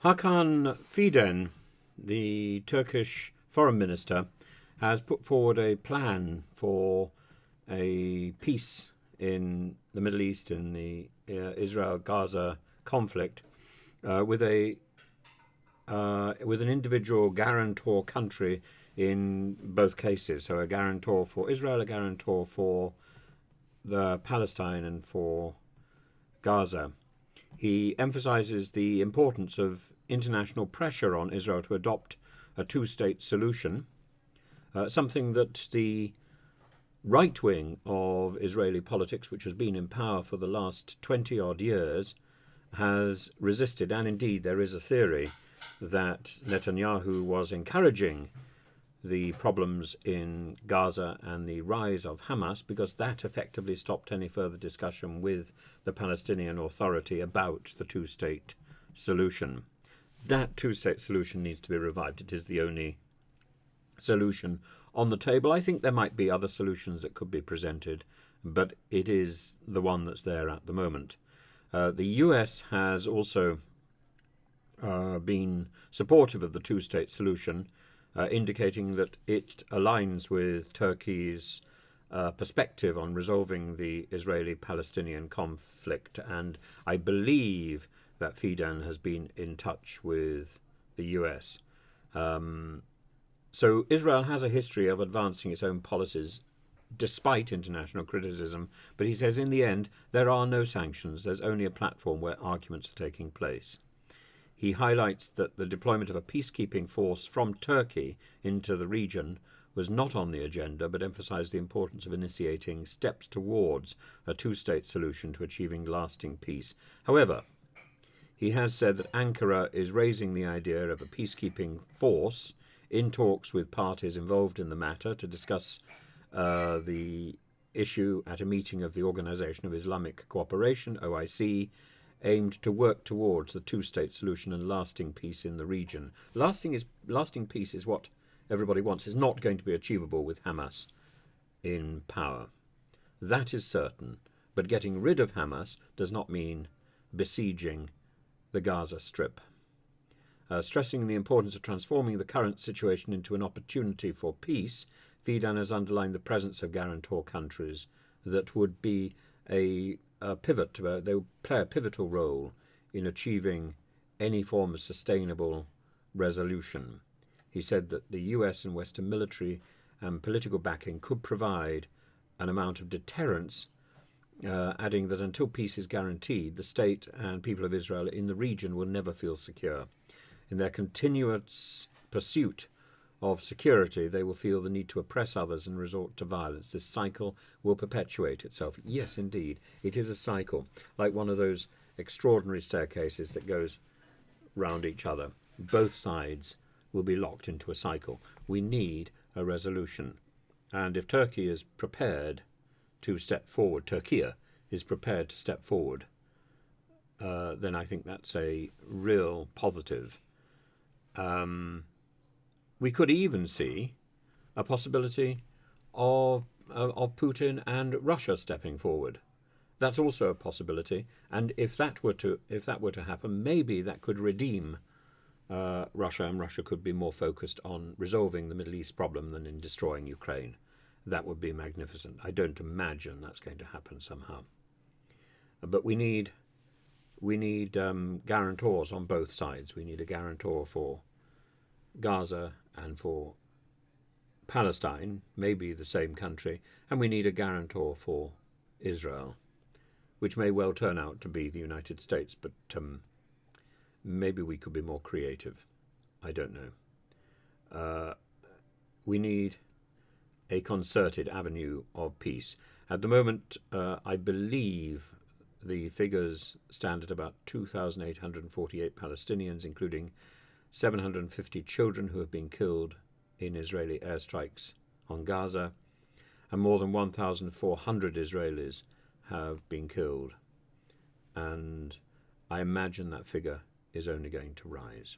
Hakan Fidan, the Turkish foreign minister, has put forward a plan for a peace in the Middle East, in the Israel-Gaza conflict, with an individual guarantor country in both cases. So a guarantor for Israel, a guarantor for Palestine and for Gaza. He emphasizes the importance of international pressure on Israel to adopt a two-state solution, something that the right wing of Israeli politics, which has been in power for the last 20-odd years, has resisted. And indeed, there is a theory that Netanyahu was encouraging the problems in Gaza and the rise of Hamas because that effectively stopped any further discussion with the Palestinian Authority about the two-state solution. That two-state solution needs to be revived. It is the only solution on the table. I think there might be other solutions that could be presented, but it is the one that's there at the moment. The US has also been supportive of the two-state solution, indicating that it aligns with Turkey's perspective on resolving the Israeli-Palestinian conflict. And I believe that Fidan has been in touch with the US. So Israel has a history of advancing its own policies despite international criticism, but he says in the end there are no sanctions, there's only a platform where arguments are taking place. He highlights that the deployment of a peacekeeping force from Turkey into the region was not on the agenda, but emphasized the importance of initiating steps towards a two-state solution to achieving lasting peace. However, he has said that Ankara is raising the idea of a peacekeeping force in talks with parties involved in the matter to discuss the issue at a meeting of the Organization of Islamic Cooperation, OIC, aimed to work towards the two-state solution and lasting peace in the region. Lasting peace is what everybody wants. It's not going to be achievable with Hamas in power. That is certain. But getting rid of Hamas does not mean besieging the Gaza Strip. Stressing the importance of transforming the current situation into an opportunity for peace, Fidan has underlined the presence of guarantor countries that would be a pivot. They would play a pivotal role in achieving any form of sustainable resolution. He said that the US and Western military and political backing could provide an amount of deterrence, adding that until peace is guaranteed, the state and people of Israel in the region will never feel secure. In their continuous pursuit of security, they will feel the need to oppress others and resort to violence. This cycle will perpetuate itself. Yes, indeed, it is a cycle, like one of those extraordinary staircases that goes round each other. Both sides will be locked into a cycle. We need a resolution. And if Turkey is prepared to step forward, Türkiye is prepared to step forward, then I think that's a real positive. We could even see a possibility of Putin and Russia stepping forward. That's also a possibility, and if that were to happen, maybe that could redeem Russia, and Russia could be more focused on resolving the Middle East problem than in destroying Ukraine. That would be magnificent. I don't imagine that's going to happen somehow. But we need guarantors on both sides. We need a guarantor for Gaza and for Palestine, maybe the same country, and we need a guarantor for Israel, which may well turn out to be the United States, but maybe we could be more creative. I don't know. We need a concerted avenue of peace. At the moment, I believe the figures stand at about 2,848 Palestinians, including 750 children who have been killed in Israeli airstrikes on Gaza, and more than 1,400 Israelis have been killed. And I imagine that figure is only going to rise.